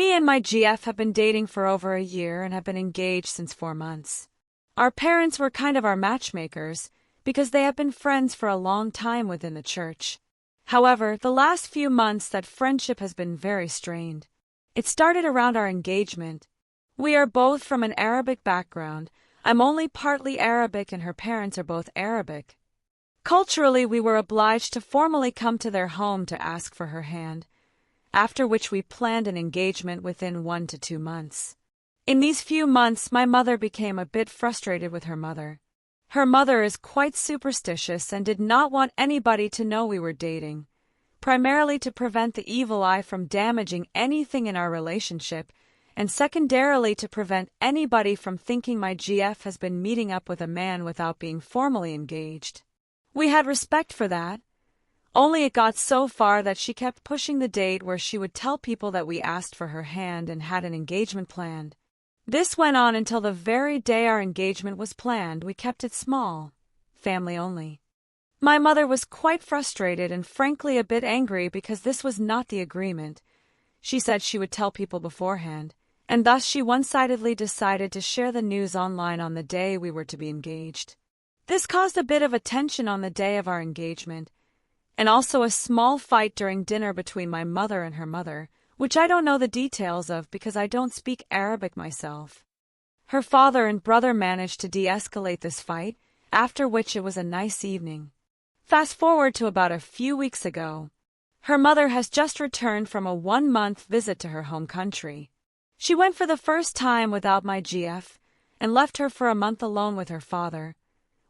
Me and my GF have been dating for over a year and have been engaged since 4 months. Our parents were kind of our matchmakers because they have been friends for a long time within the church. However, the last few months that friendship has been very strained. It started around our engagement. We are both from an Arabic background. I'm only partly Arabic and her parents are both Arabic. Culturally, we were obliged to formally come to their home to ask for her hand, after which we planned an engagement within 1 to 2 months. In these few months, my mother became a bit frustrated with her mother. Her mother is quite superstitious and did not want anybody to know we were dating, primarily to prevent the evil eye from damaging anything in our relationship, and secondarily to prevent anybody from thinking my GF has been meeting up with a man without being formally engaged. We had respect for that. Only it got so far that she kept pushing the date where she would tell people that we asked for her hand and had an engagement planned. This went on until the very day our engagement was planned. We kept it small, family only. My mother was quite frustrated and frankly a bit angry because this was not the agreement. She said she would tell people beforehand, and thus she one-sidedly decided to share the news online on the day we were to be engaged. This caused a bit of a tension on the day of our engagement, and also a small fight during dinner between my mother and her mother, which I don't know the details of because I don't speak Arabic myself. Her father and brother managed to de-escalate this fight, after which it was a nice evening. Fast forward to about a few weeks ago. Her mother has just returned from a 1-month visit to her home country. She went for the first time without my GF and left her for a month alone with her father,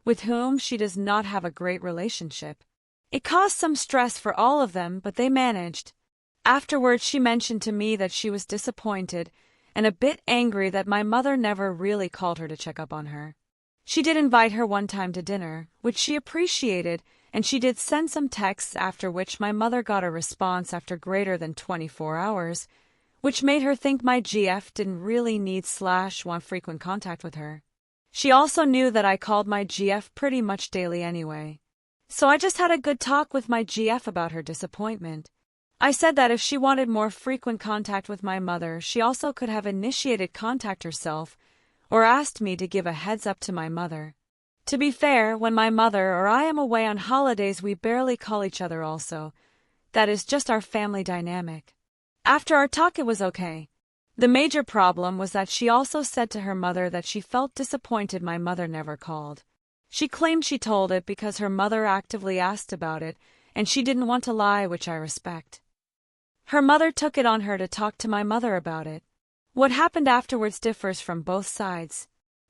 with whom she does not have a great relationship. It caused some stress for all of them, but they managed. Afterwards, she mentioned to me that she was disappointed and a bit angry that my mother never really called her to check up on her. She did invite her one time to dinner, which she appreciated, and she did send some texts, after which my mother got a response after greater than 24 hours, which made her think my GF didn't really need/want frequent contact with her. She also knew that I called my GF pretty much daily anyway. So I just had a good talk with my GF about her disappointment. I said that if she wanted more frequent contact with my mother, she also could have initiated contact herself or asked me to give a heads up to my mother. To be fair, when my mother or I am away on holidays, we barely call each other also. That is just our family dynamic. After our talk, it was okay. The major problem was that she also said to her mother that she felt disappointed my mother never called. She claimed she told it because her mother actively asked about it, and she didn't want to lie, which I respect. Her mother took it on her to talk to my mother about it. What happened afterwards differs from both sides.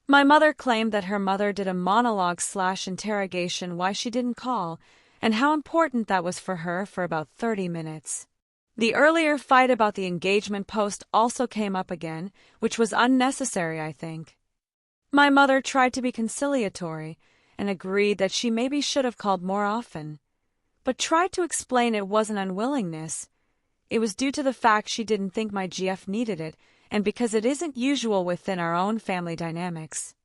My mother claimed that her mother did a monologue/interrogation why she didn't call, and how important that was for her for about 30 minutes. The earlier fight about the engagement post also came up again, which was unnecessary, I think. My mother tried to be conciliatory and agreed that she maybe should have called more often, but tried to explain it wasn't unwillingness. It was due to the fact she didn't think my GF needed it, and because it isn't usual within our own family dynamics.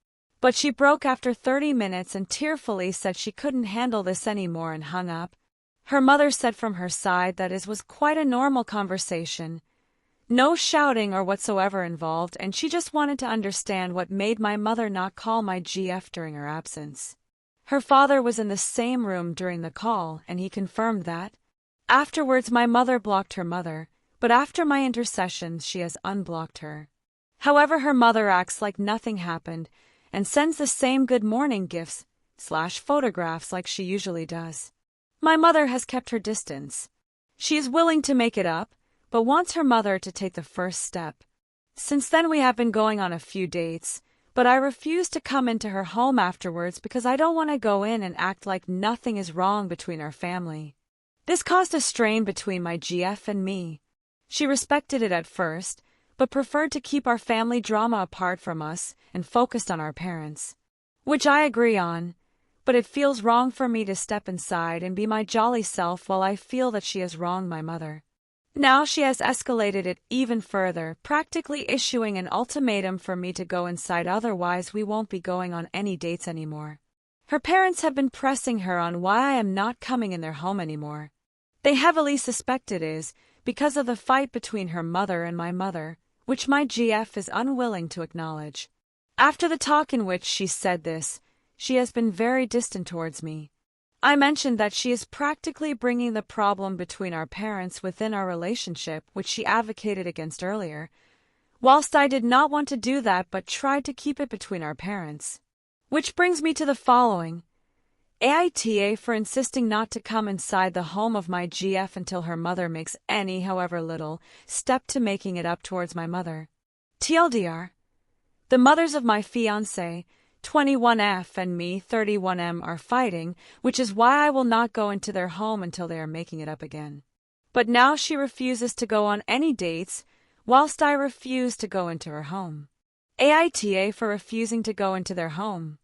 But she broke after 30 minutes and tearfully said she couldn't handle this anymore and hung up. Her mother said from her side that it was quite a normal conversation. No shouting or whatsoever involved, and she just wanted to understand what made my mother not call my GF during her absence. Her father was in the same room during the call, and he confirmed that. Afterwards, my mother blocked her mother, but after my intercessions she has unblocked her. However, her mother acts like nothing happened and sends the same good morning gifts/photographs like she usually does. My mother has kept her distance. She is willing to make it up, but wants her mother to take the first step. Since then we have been going on a few dates, but I refuse to come into her home afterwards because I don't want to go in and act like nothing is wrong between our family. This caused a strain between my GF and me. She respected it at first, but preferred to keep our family drama apart from us and focused on our parents. Which I agree on, but it feels wrong for me to step inside and be my jolly self while I feel that she has wronged my mother. Now she has escalated it even further, practically issuing an ultimatum for me to go inside, otherwise we won't be going on any dates anymore. Her parents have been pressing her on why I am not coming in their home anymore. They heavily suspect it is because of the fight between her mother and my mother, which my GF is unwilling to acknowledge. After the talk in which she said this, she has been very distant towards me. I mentioned that she is practically bringing the problem between our parents within our relationship, which she advocated against earlier, whilst I did not want to do that but tried to keep it between our parents. Which brings me to the following. AITA for insisting not to come inside the home of my GF until her mother makes any, however little, step to making it up towards my mother. TLDR. The mothers of my fiancé, 21F, and me, 31M, are fighting, which is why I will not go into their home until they are making it up again. But now she refuses to go on any dates, whilst I refuse to go into her home. AITA for refusing to go into their home.